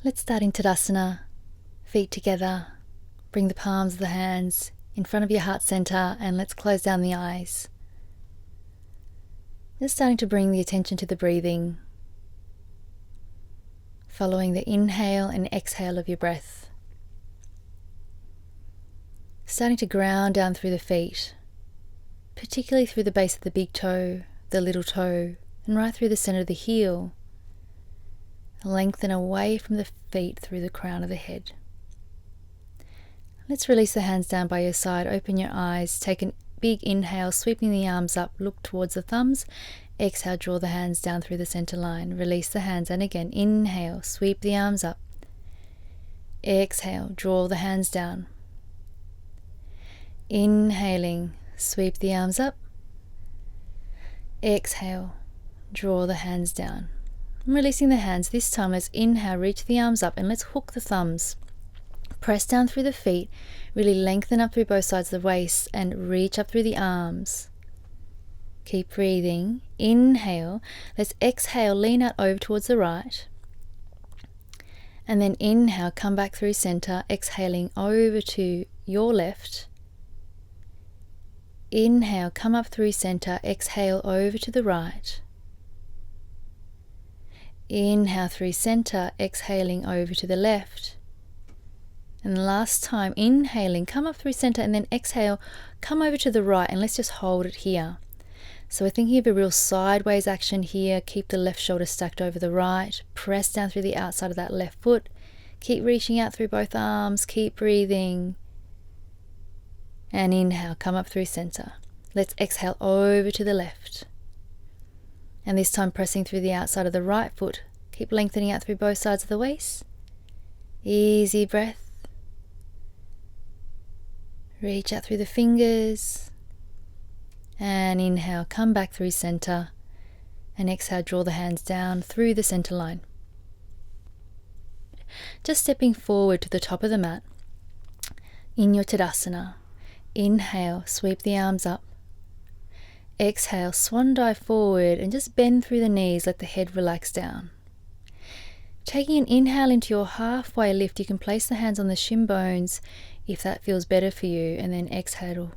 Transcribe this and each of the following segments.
Let's start in Tadasana, feet together. Bring the palms of the hands in front of your heart center and let's close down the eyes. Just starting to bring the attention to the breathing, following the inhale and exhale of your breath. Starting to ground down through the feet, particularly through the base of the big toe, the little toe, and right through the center of the heel. Lengthen away from the feet through the crown of the head. Let's release the hands down by your side. Open your eyes. Take a big inhale, sweeping the arms up. Look towards the thumbs. Exhale, draw the hands down through the center line. Release the hands. And again, inhale, sweep the arms up. Exhale, draw the hands down. Inhaling, sweep the arms up. Exhale, draw the hands down. And releasing the hands. This time, let's inhale, reach the arms up, and let's hook the thumbs. Press down through the feet, really lengthen up through both sides of the waist and reach up through the arms. Keep breathing. Inhale. Let's exhale, lean out over towards the right. And then inhale, come back through center, exhaling over to your left. Inhale, come up through center, exhale over to the right. Inhale through center, exhaling over to the left. And last time, inhaling, come up through center and then exhale, come over to the right, and let's just hold it here. So we're thinking of a real sideways action here. Keep the left shoulder stacked over the right. Press down through the outside of that left foot. Keep reaching out through both arms. Keep breathing. And inhale, come up through center. Let's exhale over to the left. And this time pressing through the outside of the right foot. Keep lengthening out through both sides of the waist. Easy breath. Reach out through the fingers. And inhale, come back through center. And exhale, draw the hands down through the center line. Just stepping forward to the top of the mat. In your Tadasana. Inhale, sweep the arms up. Exhale, swan dive forward and just bend through the knees, let the head relax down. Taking an inhale into your halfway lift, you can place the hands on the shin bones if that feels better for you, and then exhale,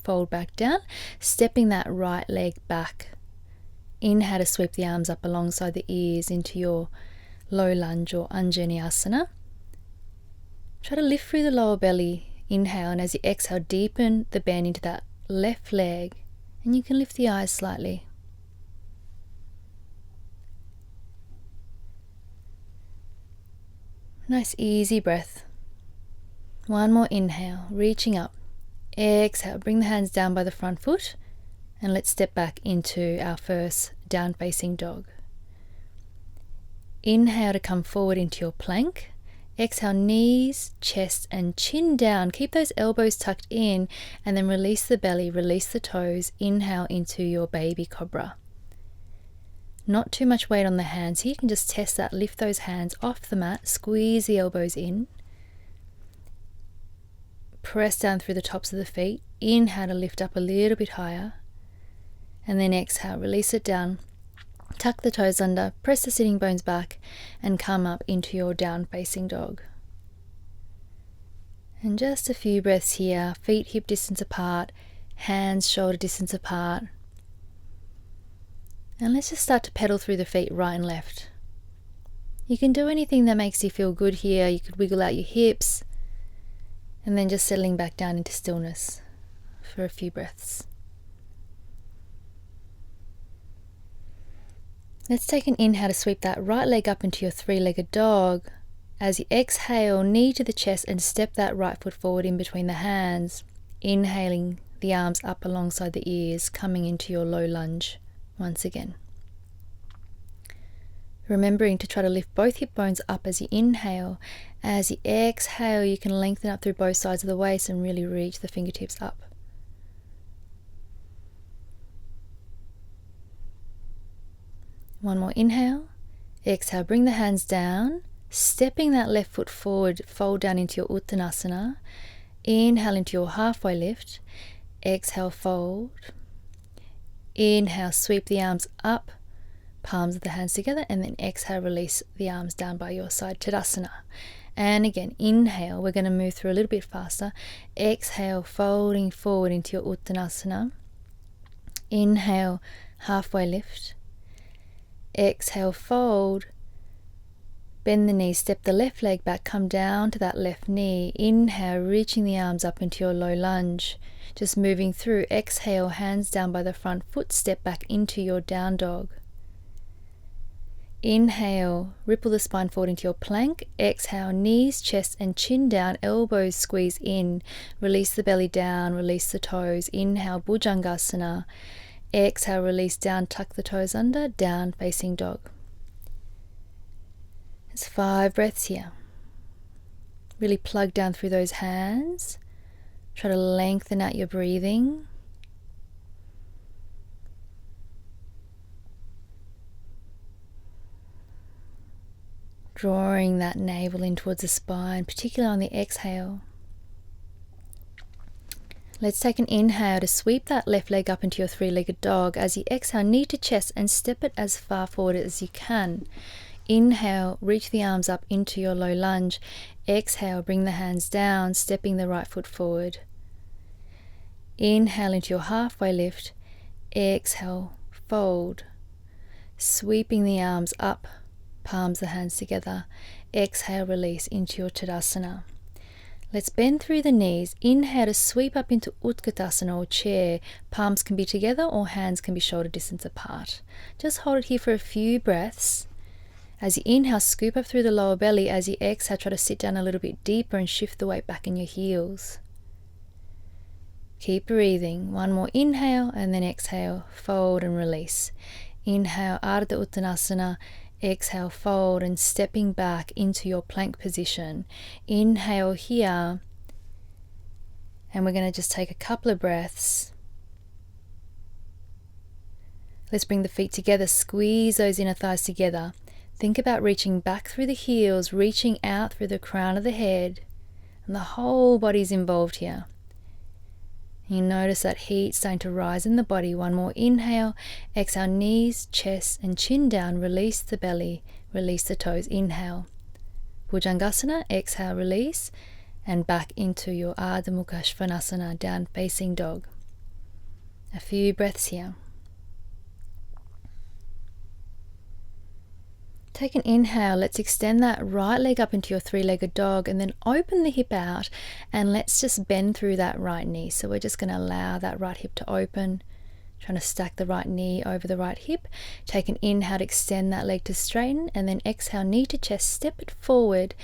fold back down, stepping that right leg back. Inhale to sweep the arms up alongside the ears into your low lunge or Anjaneyasana. Try to lift through the lower belly. Inhale, and as you exhale, deepen the bend into that left leg, and you can lift the eyes slightly. Nice easy breath. One more inhale, reaching up. Exhale, bring the hands down by the front foot, and let's step back into our first down facing dog. Inhale to come forward into your plank. Exhale, knees, chest and chin down. Keep those elbows tucked in, and then release the belly, release the toes. Inhale into your baby cobra. Not too much weight on the hands here. You can just test that. Lift those hands off the mat, squeeze the elbows in. Press down through the tops of the feet. Inhale to lift up a little bit higher. And then exhale, release it down. Tuck the toes under, press the sitting bones back, and come up into your down facing dog. And just a few breaths here, feet hip distance apart, hands shoulder distance apart. And let's just start to pedal through the feet right and left. You can do anything that makes you feel good here. You could wiggle out your hips, and then just settling back down into stillness for a few breaths. Let's take an inhale to sweep that right leg up into your three-legged dog. As you exhale, knee to the chest and step that right foot forward in between the hands. Inhaling the arms up alongside the ears, coming into your low lunge once again. Remembering to try to lift both hip bones up as you inhale. As you exhale, you can lengthen up through both sides of the waist and really reach the fingertips up. One more inhale. Exhale, bring the hands down, stepping that left foot forward, fold down into your Uttanasana. Inhale into your halfway lift. Exhale, fold. Inhale, sweep the arms up, palms of the hands together, and then exhale, release the arms down by your side, Tadasana. And again, inhale, we're going to move through a little bit faster. Exhale, folding forward into your Uttanasana. Inhale, halfway lift. Exhale, fold. Bend the knees, step the left leg back, come down to that left knee. Inhale, reaching the arms up into your low lunge. Just moving through. Exhale, hands down by the front foot, step back into your down dog. Inhale, ripple the spine forward into your plank. Exhale, knees, chest and chin down, elbows squeeze in. Release the belly down, release the toes. Inhale, Bhujangasana. Exhale, release down, tuck the toes under, down facing dog. It's 5 breaths here. Really plug down through those hands. Try to lengthen out your breathing. Drawing that navel in towards the spine, particularly on the exhale. Let's take an inhale to sweep that left leg up into your 3-legged dog. As you exhale, knee to chest and step it as far forward as you can. Inhale, reach the arms up into your low lunge. Exhale, bring the hands down, stepping the right foot forward. Inhale into your halfway lift. Exhale, fold. Sweeping the arms up, palms the hands together. Exhale, release into your Tadasana. Let's bend through the knees. Inhale to sweep up into Utkatasana or chair. Palms can be together or hands can be shoulder distance apart. Just hold it here for a few breaths. As you inhale, scoop up through the lower belly. As you exhale, try to sit down a little bit deeper and shift the weight back in your heels. Keep breathing. One more inhale and then exhale, fold and release. Inhale, Ardha Uttanasana. Exhale, fold and stepping back into your plank position. Inhale here. And we're going to just take a couple of breaths. Let's bring the feet together. Squeeze those inner thighs together. Think about reaching back through the heels, reaching out through the crown of the head. And the whole body's involved here. You notice that heat starting to rise in the body. One more inhale. Exhale, knees, chest and chin down. Release the belly. Release the toes. Inhale. Bhujangasana. Exhale, release. And back into your Ardha Mukha Svanasana, down facing dog. A few breaths here. Take an inhale. Let's extend that right leg up into your 3-legged dog and then open the hip out, and let's just bend through that right knee. So we're just going to allow that right hip to open, trying to stack the right knee over the right hip. Take an inhale to extend that leg to straighten, and then exhale, knee to chest, step it forward.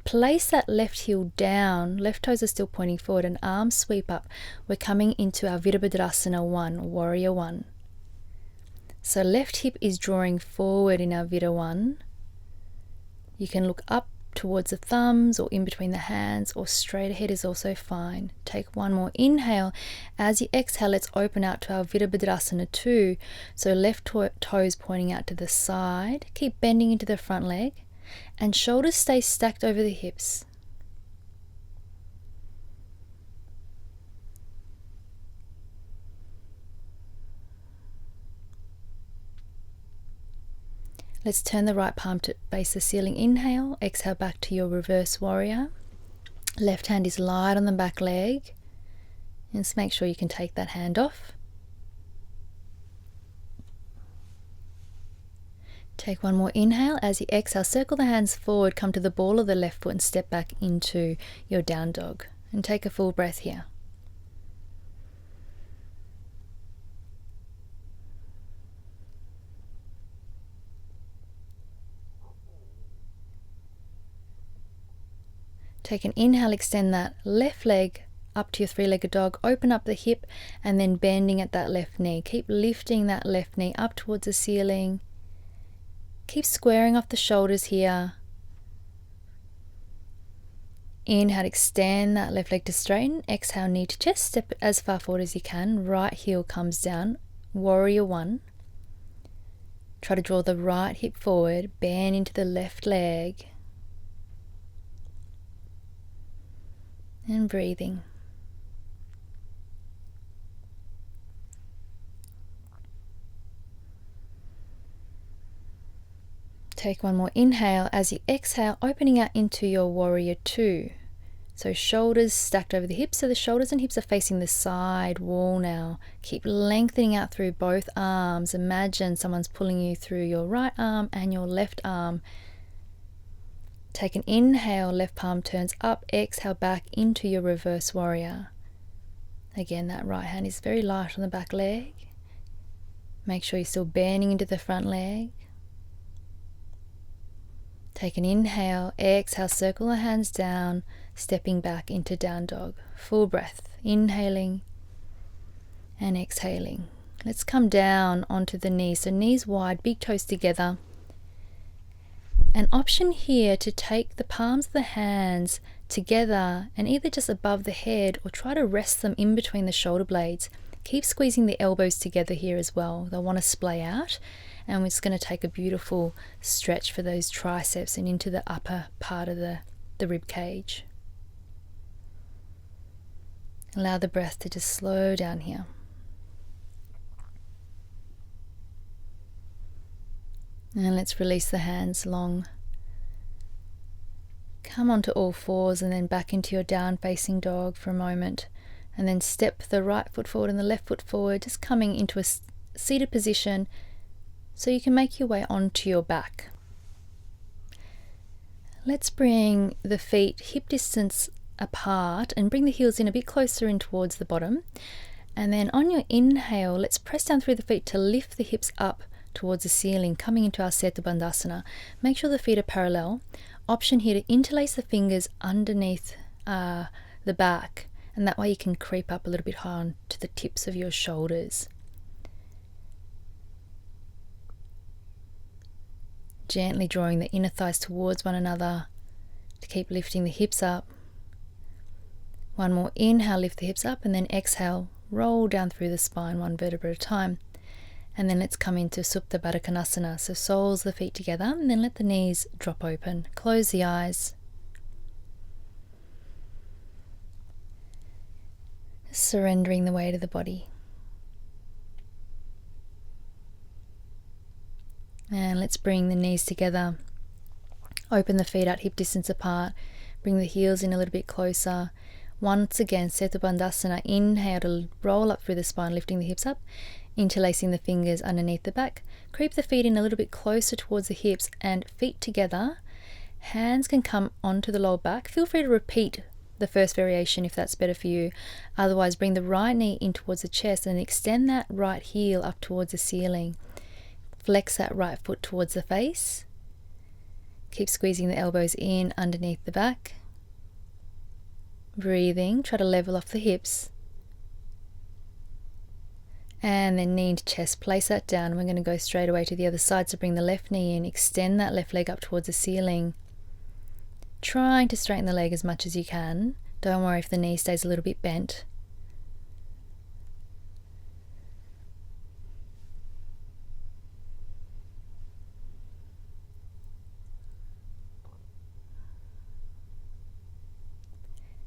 Place that left heel down, left toes are still pointing forward, and arms sweep up. We're coming into our Virabhadrasana 1, Warrior 1. So left hip is drawing forward in our Vira 1. You can look up towards the thumbs or in between the hands, or straight ahead is also fine. Take one more inhale. As you exhale, let's open out to our Virabhadrasana 2. So left toes pointing out to the side. Keep bending into the front leg, and shoulders stay stacked over the hips. Let's turn the right palm to face the ceiling. Inhale, exhale back to your reverse warrior. Left hand is light on the back leg. And just make sure you can take that hand off. Take one more inhale. As you exhale, circle the hands forward, come to the ball of the left foot and step back into your down dog. And take a full breath here. Take an inhale, extend that left leg up to your 3-legged dog, open up the hip and then bending at that left knee. Keep lifting that left knee up towards the ceiling. Keep squaring off the shoulders here. Inhale, extend that left leg to straighten. Exhale, knee to chest, step it as far forward as you can. Right heel comes down, Warrior 1. Try to draw the right hip forward, bend into the left leg. And breathing. Take one more inhale. As you exhale, opening out into your warrior two. So shoulders stacked over the hips, so the shoulders and hips are facing the side wall now. Keep lengthening out through both arms. Imagine someone's pulling you through your right arm and your left arm. Take an inhale, left palm turns up, exhale back into your reverse warrior. Again, that right hand is very light on the back leg. Make sure you're still bending into the front leg. Take an inhale, exhale, circle the hands down, stepping back into down dog. Full breath, inhaling and exhaling. Let's come down onto the knees. So knees wide, big toes together. An option here to take the palms of the hands together and either just above the head or try to rest them in between the shoulder blades. Keep squeezing the elbows together here as well. They'll want to splay out, and we're just going to take a beautiful stretch for those triceps and into the upper part of the rib cage. Allow the breath to just slow down here. And let's release the hands long. Come onto all fours and then back into your down facing dog for a moment. And then step the right foot forward and the left foot forward, just coming into a seated position so you can make your way onto your back. Let's bring the feet hip distance apart and bring the heels in a bit closer in towards the bottom. And then on your inhale, let's press down through the feet to lift the hips up towards the ceiling, coming into our Setu Bandhasana. Make sure the feet are parallel. Option here to interlace the fingers underneath the back, and that way you can creep up a little bit higher to the tips of your shoulders. Gently drawing the inner thighs towards one another to keep lifting the hips up. One more inhale, lift the hips up, and then exhale, roll down through the spine one vertebra at a time. And then let's come into Supta Baddha Konasana. So soles of the feet together, and then let the knees drop open. Close the eyes. Surrendering the weight of the body. And let's bring the knees together. Open the feet out hip distance apart. Bring the heels in a little bit closer. Once again, Setu Bandhasana. Inhale to roll up through the spine, lifting the hips up. Interlacing the fingers underneath the back. Creep the feet in a little bit closer towards the hips and feet together. Hands can come onto the lower back. Feel free to repeat the first variation if that's better for you. Otherwise, bring the right knee in towards the chest and extend that right heel up towards the ceiling. Flex that right foot towards the face. Keep squeezing the elbows in underneath the back. Breathing, try to level off the hips. And then knee into chest, place that down. We're going to go straight away to the other side, so bring the left knee in, extend that left leg up towards the ceiling. Trying to straighten the leg as much as you can. Don't worry if the knee stays a little bit bent.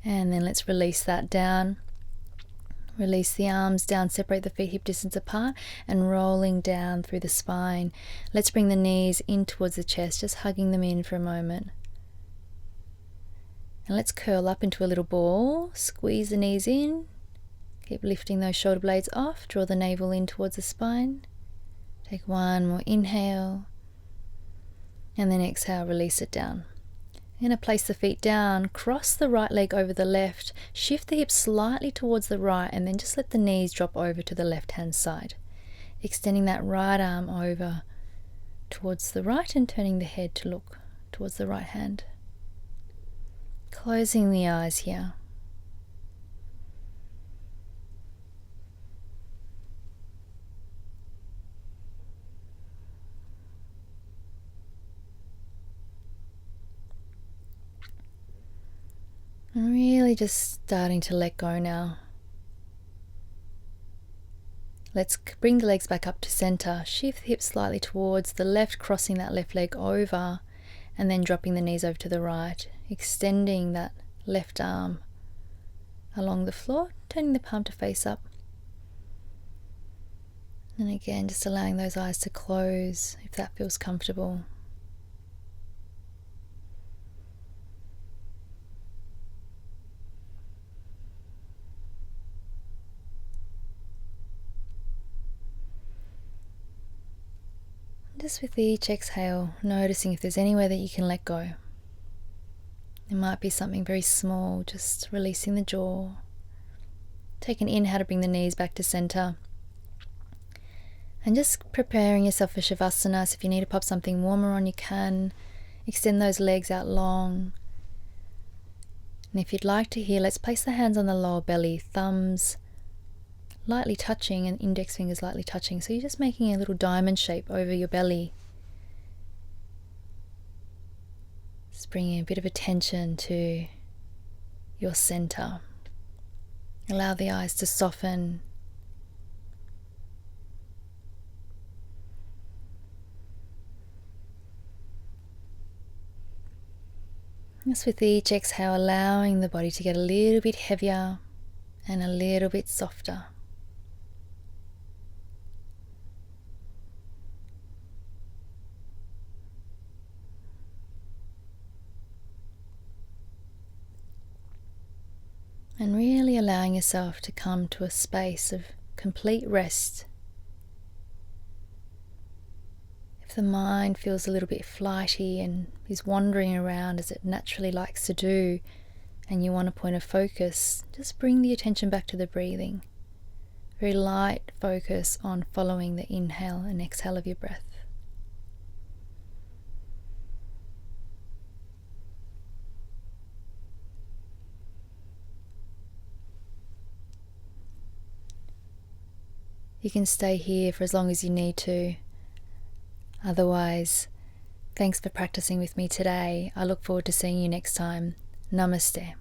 And then let's release that down. Release the arms down, separate the feet hip distance apart, and rolling down through the spine. Let's bring the knees in towards the chest, just hugging them in for a moment. And let's curl up into a little ball. Squeeze the knees in. Keep lifting those shoulder blades off. Draw the navel in towards the spine. Take one more inhale. And then exhale, release it down. You're going to place the feet down, cross the right leg over the left, shift the hips slightly towards the right, and then just let the knees drop over to the left-hand side. Extending that right arm over towards the right and turning the head to look towards the right hand. Closing the eyes here. And really just starting to let go now. Let's bring the legs back up to center. Shift the hips slightly towards the left, crossing that left leg over, and then dropping the knees over to the right, extending that left arm along the floor, turning the palm to face up. And again, just allowing those eyes to close if that feels comfortable. Just with each exhale, noticing if there's anywhere that you can let go. It might be something very small, just releasing the jaw. Take an inhale to bring the knees back to center. And just preparing yourself for Shavasana. So if you need to pop something warmer on, you can. Extend those legs out long. And if you'd like to here, let's place the hands on the lower belly, thumbs lightly touching and index fingers lightly touching. So you're just making a little diamond shape over your belly. Just bringing a bit of attention to your center. Allow the eyes to soften. Just with each exhale, allowing the body to get a little bit heavier and a little bit softer. And really allowing yourself to come to a space of complete rest. If the mind feels a little bit flighty and is wandering around as it naturally likes to do, and you want a point of focus, just bring the attention back to the breathing. Very light focus on following the inhale and exhale of your breath. You can stay here for as long as you need to. Otherwise, thanks for practicing with me today. I look forward to seeing you next time. Namaste.